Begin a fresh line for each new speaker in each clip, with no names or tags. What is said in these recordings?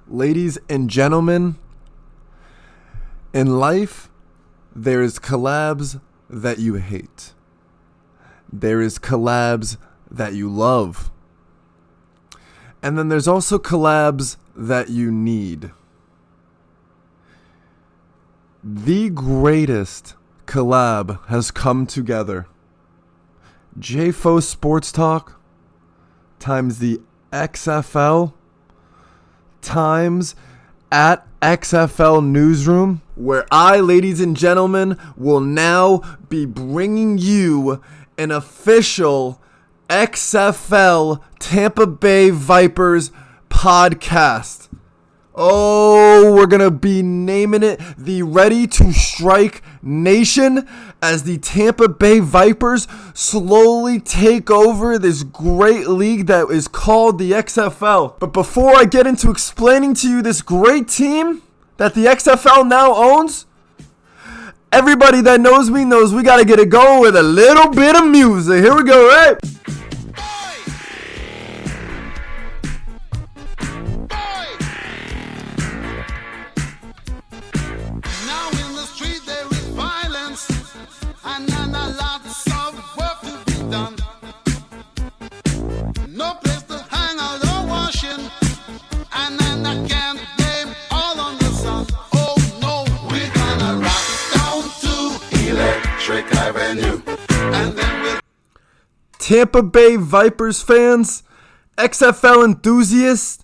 Ladies and gentlemen, in life, there is collabs that you hate. There is collabs that you love. And then there's also collabs that you need. The greatest collab has come together. JFO Sports Talk times the XFL times at XFL Newsroom, where I, ladies and gentlemen, will now be bringing you an official XFL Tampa Bay Vipers podcast. Oh, we're going to be naming it the Ready to Strike Nation as the Tampa Bay Vipers slowly take over this great league that is called the XFL. But before I get into explaining to you this great team that the XFL now owns, everybody that knows me knows we got to get it going with a little bit of music. Here we go, right? Tampa Bay Vipers fans, XFL enthusiasts,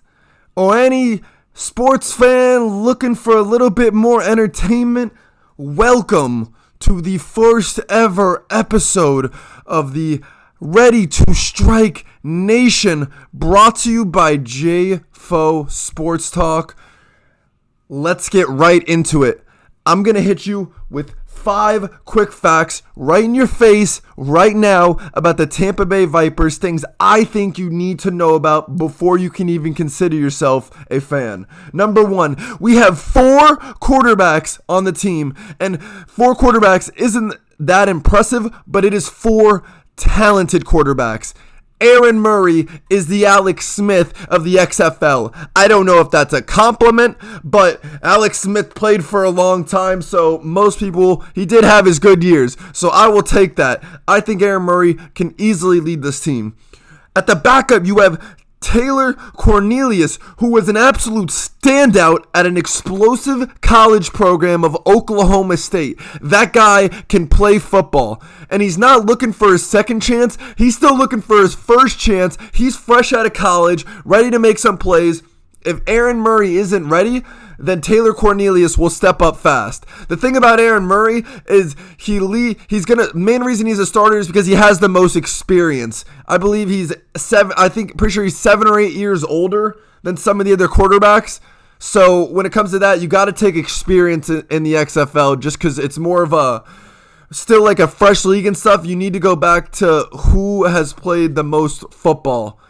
or any sports fan looking for a little bit more entertainment, welcome to the first ever episode of the Ready to Strike Nation, brought to you by JFO Sports Talk. Let's get right into it. I'm going to hit you with 5 quick facts right in your face right now about the Tampa Bay Vipers, things I think you need to know about before you can even consider yourself a fan. Number 1, we have 4 quarterbacks on the team, and 4 quarterbacks isn't that impressive, but it is 4 talented quarterbacks. Erin Murray is the Alex Smith of the XFL. I don't know if that's a compliment, but Alex Smith played for a long time, so most people, he did have his good years. So I will take that. I think Erin Murray can easily lead this team. At the backup, you have Taylor Cornelius, who was an absolute standout at an explosive college program of Oklahoma State. That guy can play football, and he's not looking for his second chance. He's still looking for his first chance. He's fresh out of college, ready to make some plays. If Erin Murray isn't ready, then Taylor Cornelius will step up fast. The thing about Erin Murray is main reason he's a starter is because he has the most experience. I believe pretty sure he's 7 or 8 years older than some of the other quarterbacks. So when it comes to that, you got to take experience in the XFL just because it's more of still like a fresh league and stuff. You need to go back to who has played the most football.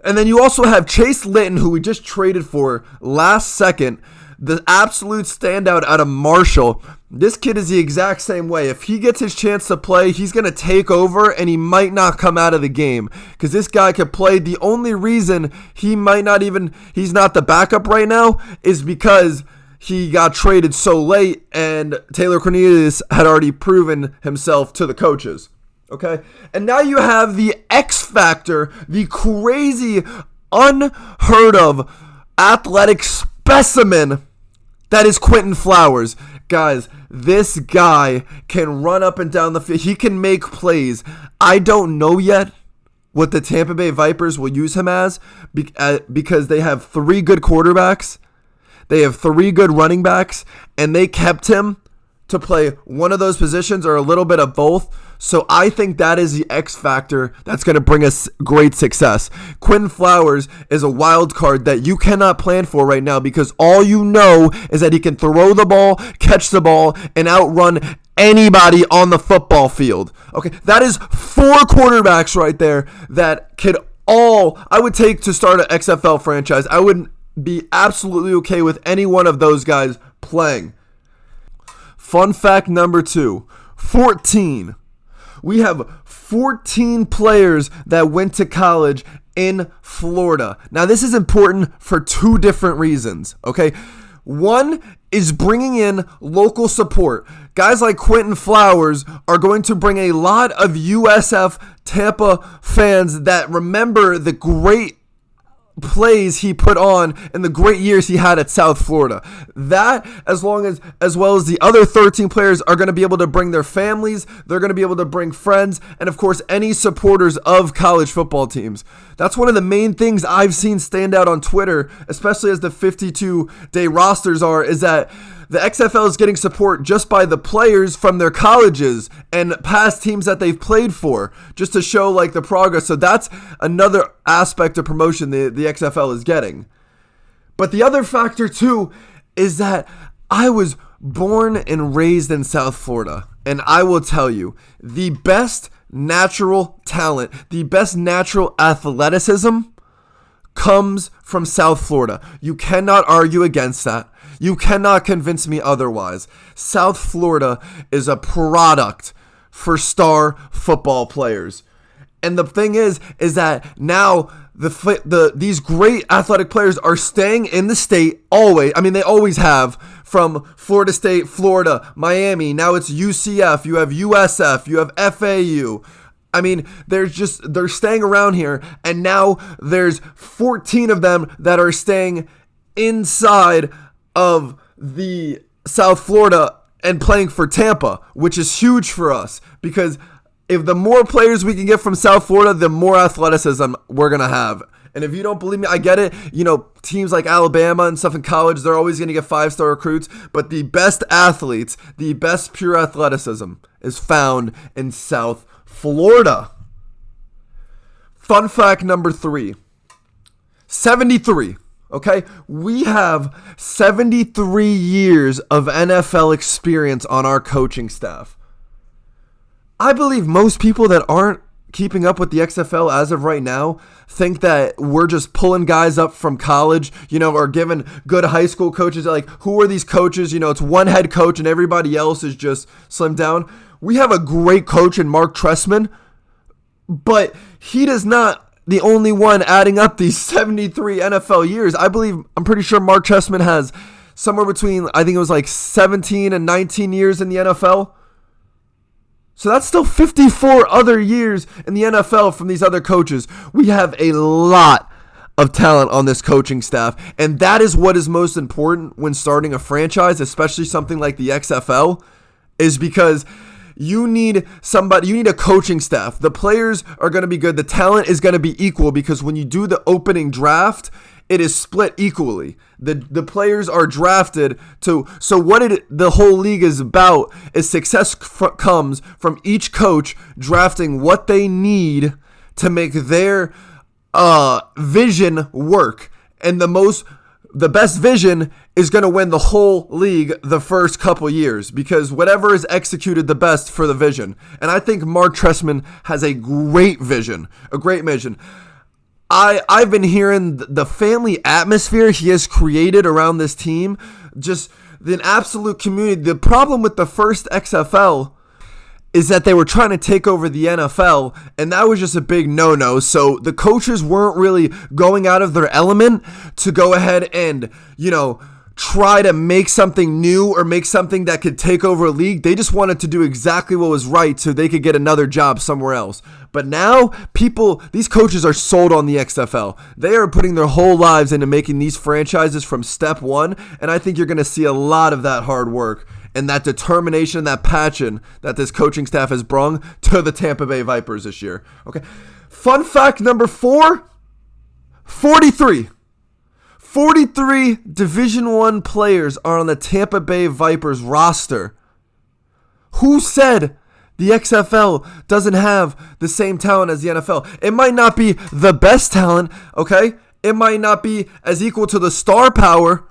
And then you also have Chase Litton, who we just traded for last second, the absolute standout out of Marshall. This kid is the exact same way. If he gets his chance to play, he's going to take over, and he might not come out of the game because this guy could play. The only reason he's not the backup right now is because he got traded so late, and Taylor Cornelius had already proven himself to the coaches. Okay, and now you have the X Factor, the crazy, unheard of athletic specimen that is Quinton Flowers. Guys, this guy can run up and down the field. He can make plays. I don't know yet what the Tampa Bay Vipers will use him as because they have 3 good quarterbacks. They have 3 good running backs, and they kept him to play one of those positions or a little bit of both. So I think that is the X factor that's going to bring us great success. Quinton Flowers is a wild card that you cannot plan for right now because all you know is that he can throw the ball, catch the ball, and outrun anybody on the football field. Okay, that is 4 quarterbacks right there that I would take to start an XFL franchise. I would be absolutely okay with any one of those guys playing. Fun fact number 2, 14. We have 14 players that went to college in Florida. Now, this is important for two different reasons, okay? One is bringing in local support. Guys like Quinton Flowers are going to bring a lot of USF Tampa fans that remember the great plays he put on and the great years he had at South Florida. That, as well as the other 13 players, are going to be able to bring their families, they're going to be able to bring friends, and of course any supporters of college football teams. That's one of the main things I've seen stand out on Twitter, especially as the 52-day rosters are, is that the XFL is getting support just by the players from their colleges and past teams that they've played for, just to show like the progress. So that's another aspect of promotion the XFL is getting. But the other factor too is that I was born and raised in South Florida, and I will tell you, the best natural talent, the best natural athleticism comes from South Florida. You cannot argue against that. You cannot convince me otherwise. South Florida is a product for star football players. And the thing is that now these great athletic players are staying in the state always. I mean, they always have, from Florida State, Florida, Miami. Now it's UCF. You have USF. You have FAU. I mean, they're staying around here, and now there's 14 of them that are staying inside of the South Florida and playing for Tampa, which is huge for us, because if the more players we can get from South Florida, the more athleticism we're going to have. And if you don't believe me, I get it. You know, teams like Alabama and stuff in college, they're always going to get 5-star recruits, but the best athletes, the best pure athleticism is found in South Florida. Fun fact number 3, 73. Okay, we have 73 years of NFL experience on our coaching staff. I believe most people that aren't keeping up with the XFL as of right now think that we're just pulling guys up from college, you know, or giving good high school coaches, like, who are these coaches? You know, it's one head coach and everybody else is just slimmed down. We have a great coach in Marc Trestman, but he does not the only one adding up these 73 NFL years. I'm pretty sure Marc Trestman has somewhere between, I think it was like 17 and 19 years in the NFL. So that's still 54 other years in the NFL from these other coaches. We have a lot of talent on this coaching staff, and that is what is most important when starting a franchise, especially something like the XFL, is because you need a coaching staff. The players are going to be good. The talent is going to be equal, because when you do the opening draft, it is split equally. The players are drafted to. So the whole league is about is success comes from each coach drafting what they need to make their vision work, and the best vision is going to win the whole league the first couple years, because whatever is executed the best for the vision. And I think Marc Trestman has a great vision, I've been hearing the family atmosphere he has created around this team, just the absolute community. The problem with the first XFL is that they were trying to take over the NFL, and that was just a big no-no. So the coaches weren't really going out of their element to go ahead and, you know, try to make something new or make something that could take over a league. They just wanted to do exactly what was right so they could get another job somewhere else. But now these coaches are sold on the XFL. They are putting their whole lives into making these franchises from step one, and I think you're going to see a lot of that hard work and that determination, that passion that this coaching staff has brought to the Tampa Bay Vipers this year. Okay. Fun fact number 4, 43 Division I players are on the Tampa Bay Vipers roster. Who said the XFL doesn't have the same talent as the NFL? It might not be the best talent, okay? It might not be as equal to the star power,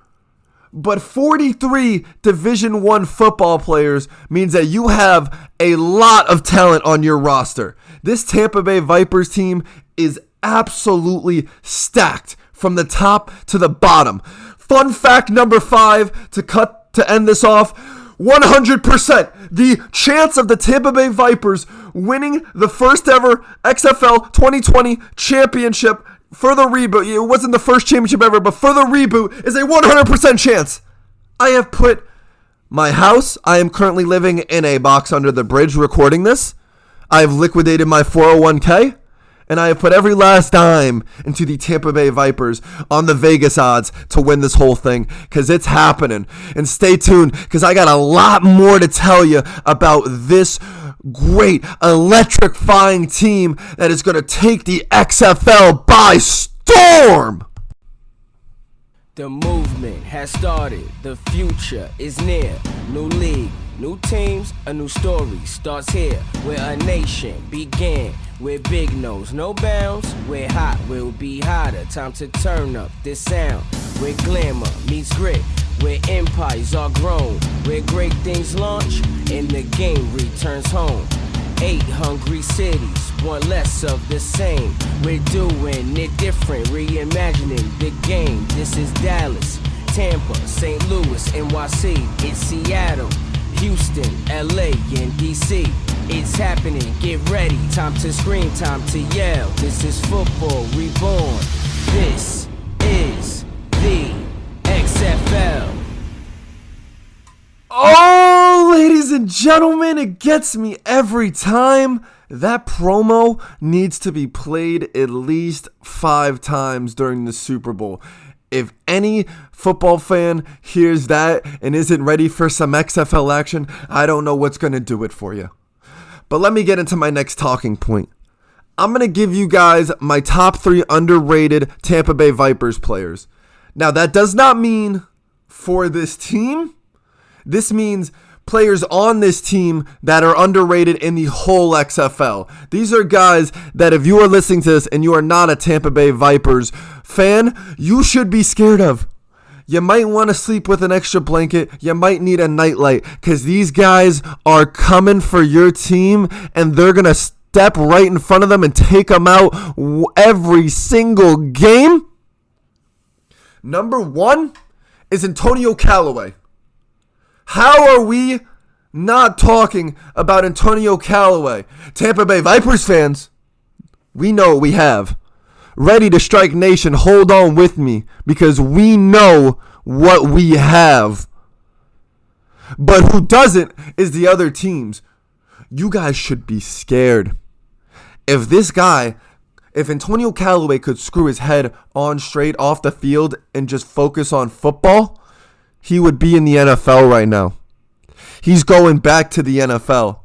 but 43 Division I football players means that you have a lot of talent on your roster. This Tampa Bay Vipers team is absolutely stacked from the top to the bottom. Fun fact number 5 to end this off. 100% the chance of the Tampa Bay Vipers winning the first ever XFL 2020 championship for the reboot, it wasn't the first championship ever, but for the reboot is a 100% chance. I have put my house, I am currently living in a box under the bridge recording this. I have liquidated my 401k, and I have put every last dime into the Tampa Bay Vipers on the Vegas odds to win this whole thing, because it's happening. And stay tuned, because I got a lot more to tell you about this great, electrifying team that is going to take the XFL by storm.
The movement has started, the future is near. New league, new teams, a new story starts here. Where a nation began, where big knows no bounds. Where hot will be hotter, time to turn up this sound. Where glamour meets grit, where empires are grown. Where great things launch, and the game returns home. 8 hungry cities, one less of the same. We're doing it different, reimagining the game. This is Dallas, Tampa, St. Louis, NYC. It's Seattle, Houston, LA, and DC. It's happening, get ready. Time to scream, time to yell. This is football reborn. This is the XFL.
Oh, ladies and gentlemen, it gets me every time. That promo needs to be played at least 5 times during the Super Bowl. If any football fan hears that and isn't ready for some XFL action, I don't know what's going to do it for you. But let me get into my next talking point. I'm going to give you guys my top 3 underrated Tampa Bay Vipers players. Now, that does not mean for this team. This means players on this team that are underrated in the whole XFL. These are guys that if you are listening to this and you are not a Tampa Bay Vipers fan, you should be scared of. You might want to sleep with an extra blanket. You might need a nightlight, because these guys are coming for your team, and they're going to step right in front of them and take them out every single game. Number 1 is Antonio Callaway. How are we not talking about Antonio Callaway? Tampa Bay Vipers fans, we know what we have. Ready to Strike Nation, hold on with me, because we know what we have. But who doesn't is the other teams. You guys should be scared. If Antonio Callaway could screw his head on straight off the field and just focus on football, he would be in the NFL right now. He's going back to the NFL.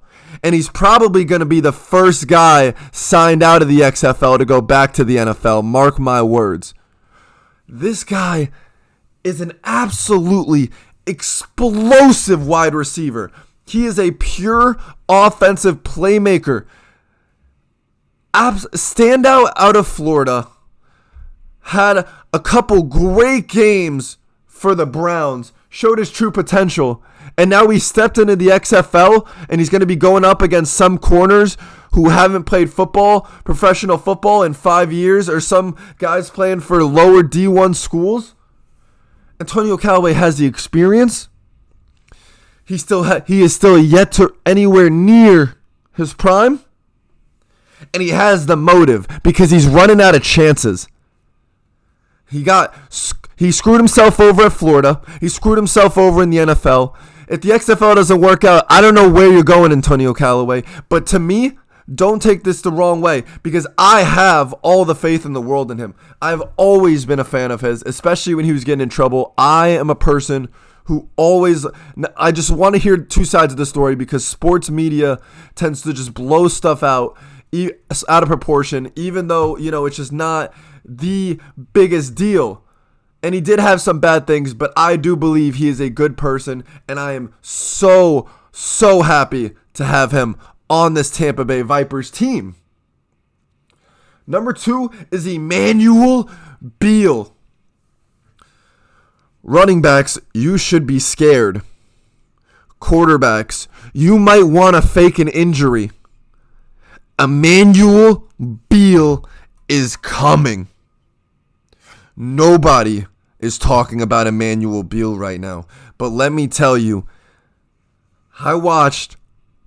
And he's probably going to be the first guy signed out of the XFL to go back to the NFL. Mark my words. This guy is an absolutely explosive wide receiver. He is a pure offensive playmaker. Standout out of Florida. Had a couple great games for the Browns, showed his true potential, and now he stepped into the XFL, and he's going to be going up against some corners who haven't played professional football in 5 years, or some guys playing for lower D1 schools. Antonio Callaway has the experience. He is still yet to anywhere near his prime, and he has the motive because he's running out of chances. He screwed himself over at Florida. He screwed himself over in the NFL. If the XFL doesn't work out, I don't know where you're going, Antonio Callaway. But to me, don't take this the wrong way, because I have all the faith in the world in him. I've always been a fan of his, especially when he was getting in trouble. I am a person who I just want to hear 2 sides of the story, because sports media tends to just blow stuff out of proportion, even though, it's just not the biggest deal. And he did have some bad things, but I do believe he is a good person, and I am so, so happy to have him on this Tampa Bay Vipers team. Number 2 is Emmanuel Beal. Running backs, you should be scared. Quarterbacks, you might want to fake an injury. Emmanuel Beal is coming. Nobody is talking about Emmanuel Beal right now. But let me tell you, I watched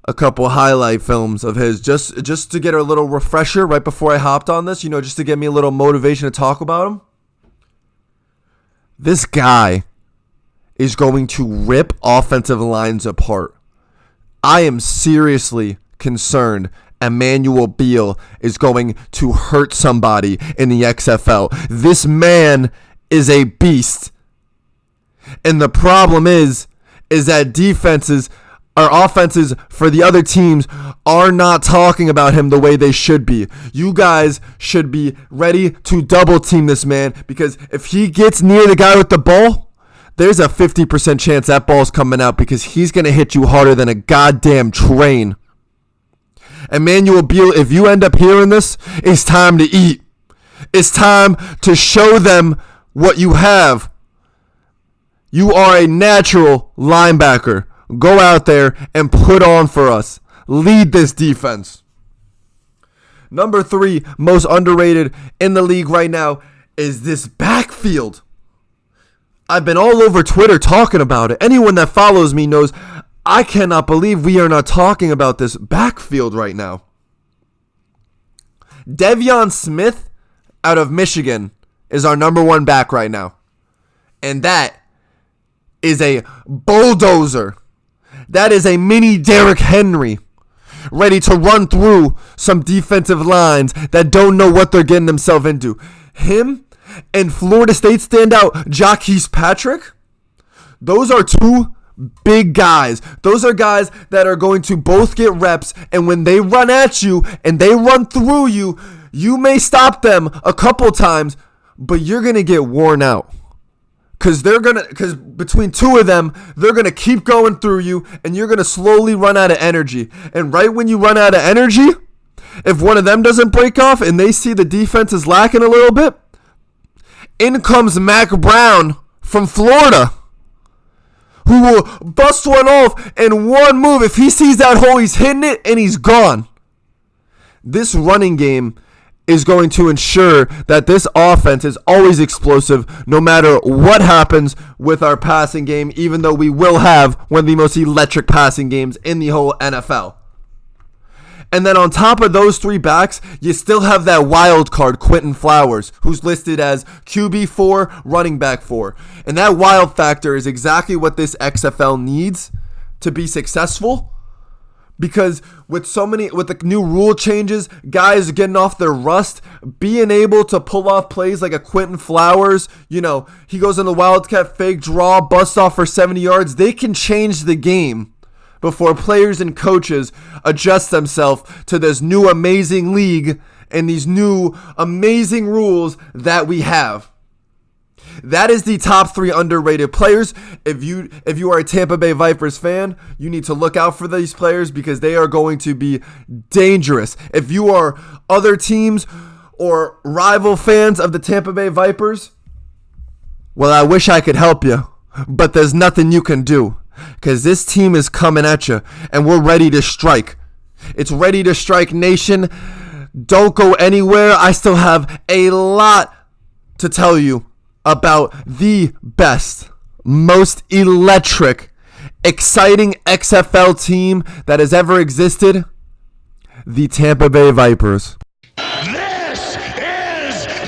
a couple highlight films of his just to get a little refresher right before I hopped on this, just to get me a little motivation to talk about him. This guy is going to rip offensive lines apart. I am seriously concerned Emmanuel Beal is going to hurt somebody in the XFL. This man is a beast. And the problem is that offenses for the other teams are not talking about him the way they should be. You guys should be ready to double team this man, because if he gets near the guy with the ball, there's a 50% chance that ball's coming out, because he's going to hit you harder than a goddamn train. Emmanuel Beal, if you end up hearing this, it's time to eat. It's time to show them what you have. You are a natural linebacker. Go out there and put on for us. Lead this defense. Number 3 most underrated in the league right now is this backfield. I've been all over Twitter talking about it. Anyone that follows me knows I cannot believe we are not talking about this backfield right now. Davion Smith out of Michigan is our number 1 back right now. And that is a bulldozer. That is a mini Derrick Henry, ready to run through some defensive lines that don't know what they're getting themselves into. Him and Florida State standout Jaquez Patrick, those are 2 big guys. Those are guys that are going to both get reps, and when they run at you and they run through you, you may stop them a couple times, but you're going to get worn out. Because between 2 of them, they're going to keep going through you, and you're going to slowly run out of energy. And right when you run out of energy, if one of them doesn't break off and they see the defense is lacking a little bit, in comes Mack Brown from Florida, who will bust one off in one move. If he sees that hole, he's hitting it, and he's gone. This running game is going to ensure that this offense is always explosive no matter what happens with our passing game, even though we will have one of the most electric passing games in the whole NFL. And then on top of those 3 backs, you still have that wild card, Quinton Flowers, who's listed as QB4, running back 4. And that wild factor is exactly what this XFL needs to be successful. Because with the new rule changes, guys getting off their rust, being able to pull off plays like a Quinton Flowers, he goes in the wildcat fake draw, busts off for 70 yards. They can change the game before players and coaches adjust themselves to this new amazing league and these new amazing rules that we have. That is the top 3 underrated players. If you are a Tampa Bay Vipers fan, you need to look out for these players because they are going to be dangerous. If you are other teams or rival fans of the Tampa Bay Vipers, well, I wish I could help you, but there's nothing you can do because this team is coming at you and we're ready to strike. It's Ready to Strike Nation. Don't go anywhere. I still have a lot to tell you about the best, most electric, exciting XFL team that has ever existed, the Tampa Bay Vipers. This is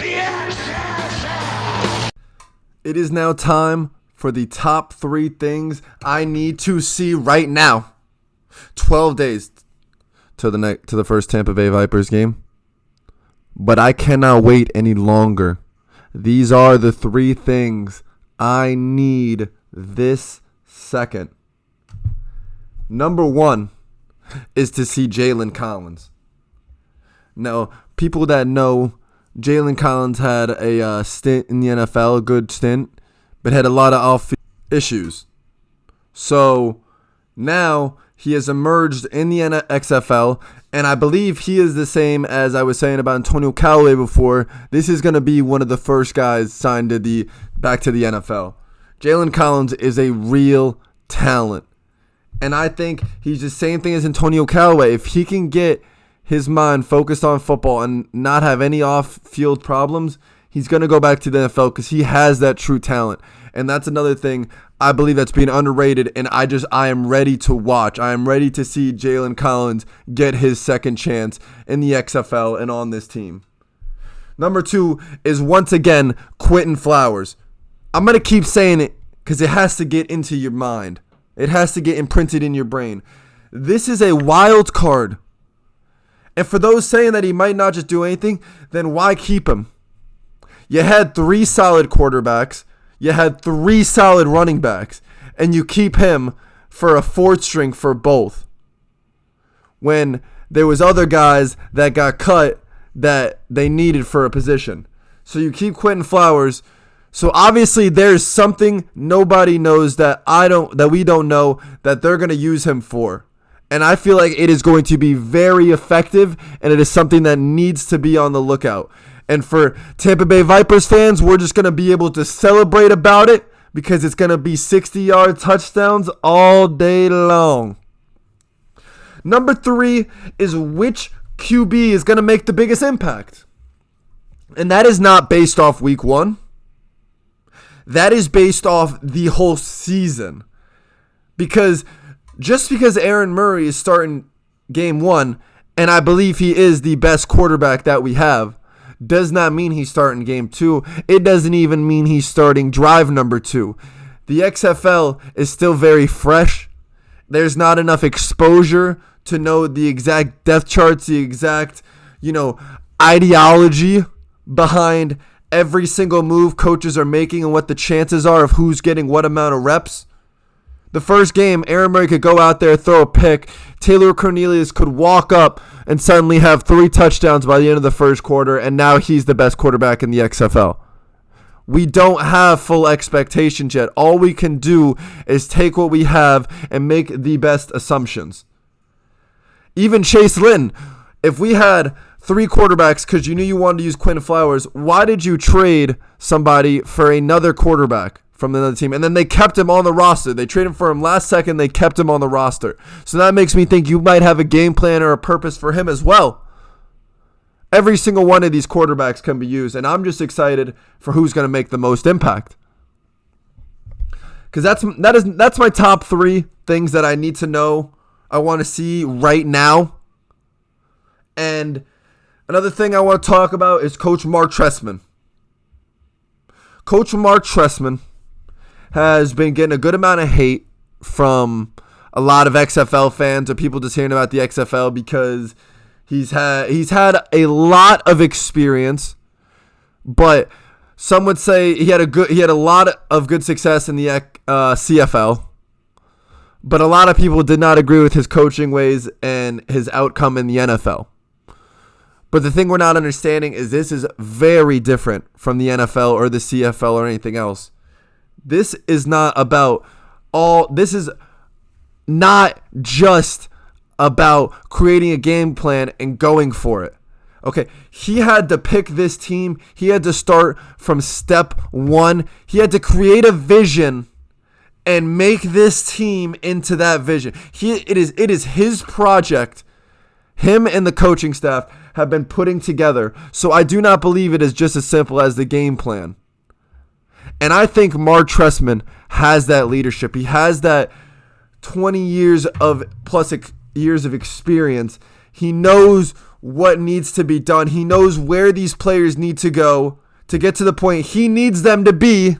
the XFL! It is now time for the top 3 things I need to see right now. 12 days to the first Tampa Bay Vipers game, but I cannot wait any longer. These are the 3 things I need this second. Number 1 is to see Jalen Collins. Now, people that know, Jalen Collins had a stint in the NFL, a good stint, but had a lot of off issues. So now he has emerged in the XFL, and I believe he is the same as I was saying about Antonio Callaway before. This is going to be one of the first guys signed to back to the NFL. Jalen Collins is a real talent, and I think he's the same thing as Antonio Callaway. If he can get his mind focused on football and not have any off-field problems, he's going to go back to the NFL because he has that true talent. And that's another thing I believe that's being underrated, and I am ready to watch. I am ready to see Jalen Collins get his second chance in the XFL and on this team. Number 2 is once again Quinton Flowers. I'm going to keep saying it because it has to get into your mind. It has to get imprinted in your brain. This is a wild card. And for those saying that he might not just do anything, then why keep him? You had 3 solid quarterbacks. You had 3 solid running backs. And you keep him for a 4th string for both. When there was other guys that got cut that they needed for a position. So you keep Quinton Flowers. So obviously there's something nobody knows that we don't know that they're going to use him for. And I feel like it is going to be very effective, and it is something that needs to be on the lookout. And for Tampa Bay Vipers fans, we're just going to be able to celebrate about it because it's going to be 60-yard touchdowns all day long. Number 3 is which QB is going to make the biggest impact. And that is not based off week 1. That is based off the whole season. Because just because Erin Murray is starting game 1, and I believe he is the best quarterback that we have, does not mean he's starting game 2. It doesn't even mean he's starting drive number 2. The XFL is still very fresh. There's not enough exposure to know the exact depth charts, the exact, ideology behind every single move coaches are making and what the chances are of who's getting what amount of reps. The first game, Erin Murray could go out there, throw a pick. Taylor Cornelius could walk up and suddenly have 3 touchdowns by the end of the first quarter, and now he's the best quarterback in the XFL. We don't have full expectations yet. All we can do is take what we have and make the best assumptions. Even Chase Lynn, if we had 3 quarterbacks because you knew you wanted to use Quinton Flowers, why did you trade somebody for another quarterback from another team? And then they kept him on the roster. They traded for him last second. They kept him on the roster. So that makes me think you might have a game plan or a purpose for him as well. Every single one of these quarterbacks can be used, and I'm just excited for who's going to make the most impact. Because that's my top 3 things that I need to know, I want to see right now. And another thing I want to talk about is Coach Marc Trestman. Coach Marc Trestman has been getting a good amount of hate from a lot of XFL fans or people just hearing about the XFL because he's had a lot of experience, but some would say he had a lot of good success in the CFL. But a lot of people did not agree with his coaching ways and his outcome in the NFL. But the thing we're not understanding is this is very different from the NFL or the CFL or anything else. This is not just about creating a game plan and going for it. Okay, he had to pick this team. He had to start from step 1. He had to create a vision and make this team into that vision. It is his project. Him and the coaching staff have been putting together. So I do not believe it is just as simple as the game plan. And I think Marc Trestman has that leadership. He has that 20 years of experience. He knows what needs to be done. He knows where these players need to go to get to the point he needs them to be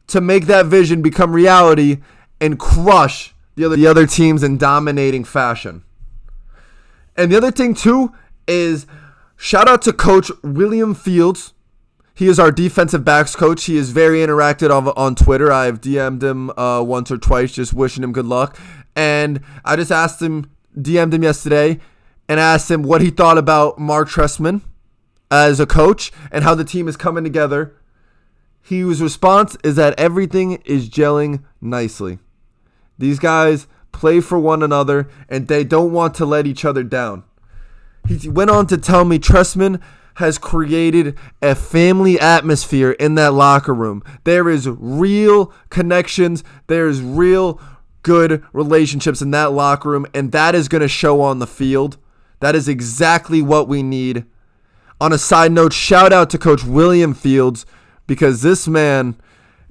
to make that vision become reality and crush the other teams in dominating fashion. And the other thing too is shout out to Coach William Fields. He is our defensive backs coach. He is very interactive on Twitter. I've DM'd him once or twice just wishing him good luck. And I just DM'd him yesterday and asked him what he thought about Marc Trestman as a coach and how the team is coming together. His response is that everything is gelling nicely. These guys play for one another and they don't want to let each other down. He went on to tell me Trestman has created a family atmosphere in that locker room. There is real connections. There is real good relationships in that locker room, and that is going to show on the field. That is exactly what we need. On a side note, shout out to Coach William Fields, because this man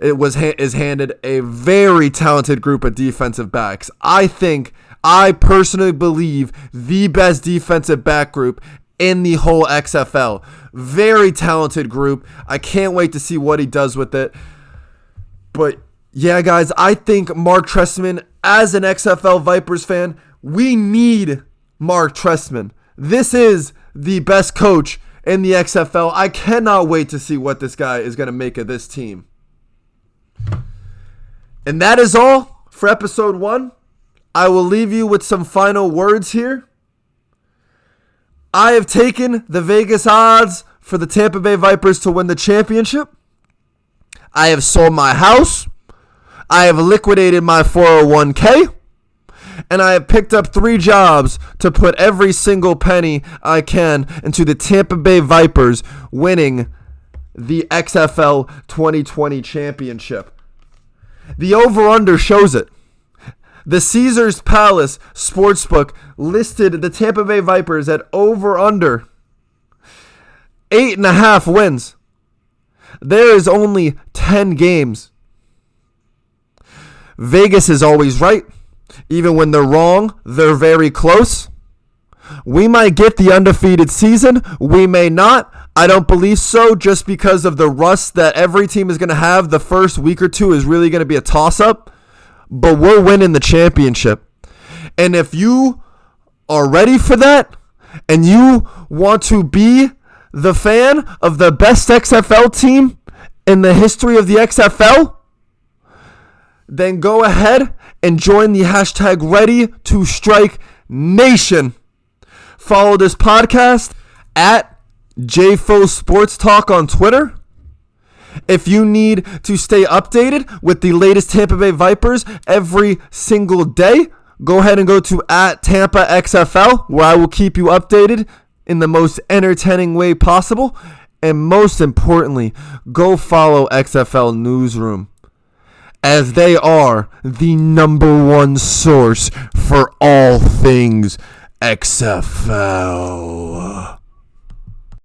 is handed a very talented group of defensive backs. I personally believe the best defensive back group in the whole XFL. Very talented group. I can't wait to see what he does with it. But yeah, guys, I think Marc Trestman, as an XFL Vipers fan, we need Marc Trestman. This is the best coach in the XFL. I cannot wait to see what this guy is going to make of this team. And that is all for episode 1. I will leave you with some final words here. I have taken the Vegas odds for the Tampa Bay Vipers to win the championship. I have sold my house. I have liquidated my 401k. And I have picked up 3 jobs to put every single penny I can into the Tampa Bay Vipers winning the XFL 2020 championship. The over-under shows it. The Caesars Palace Sportsbook listed the Tampa Bay Vipers at over-under 8.5 wins. There is only 10 games. Vegas is always right. Even when they're wrong, they're very close. We might get the undefeated season. We may not. I don't believe so, just because of the rust that every team is going to have. The first week or two is really going to be a toss-up. But we're winning the championship. And if you are ready for that, and you want to be the fan of the best XFL team in the history of the XFL, then go ahead and join the hashtag Ready to Strike Nation. Follow this podcast at JFO Sports Talk on Twitter. If you need to stay updated with the latest Tampa Bay Vipers every single day, go ahead and go to at Tampa XFL, where I will keep you updated in the most entertaining way possible. And most importantly, go follow XFL Newsroom, as they are the #1 source for all things XFL.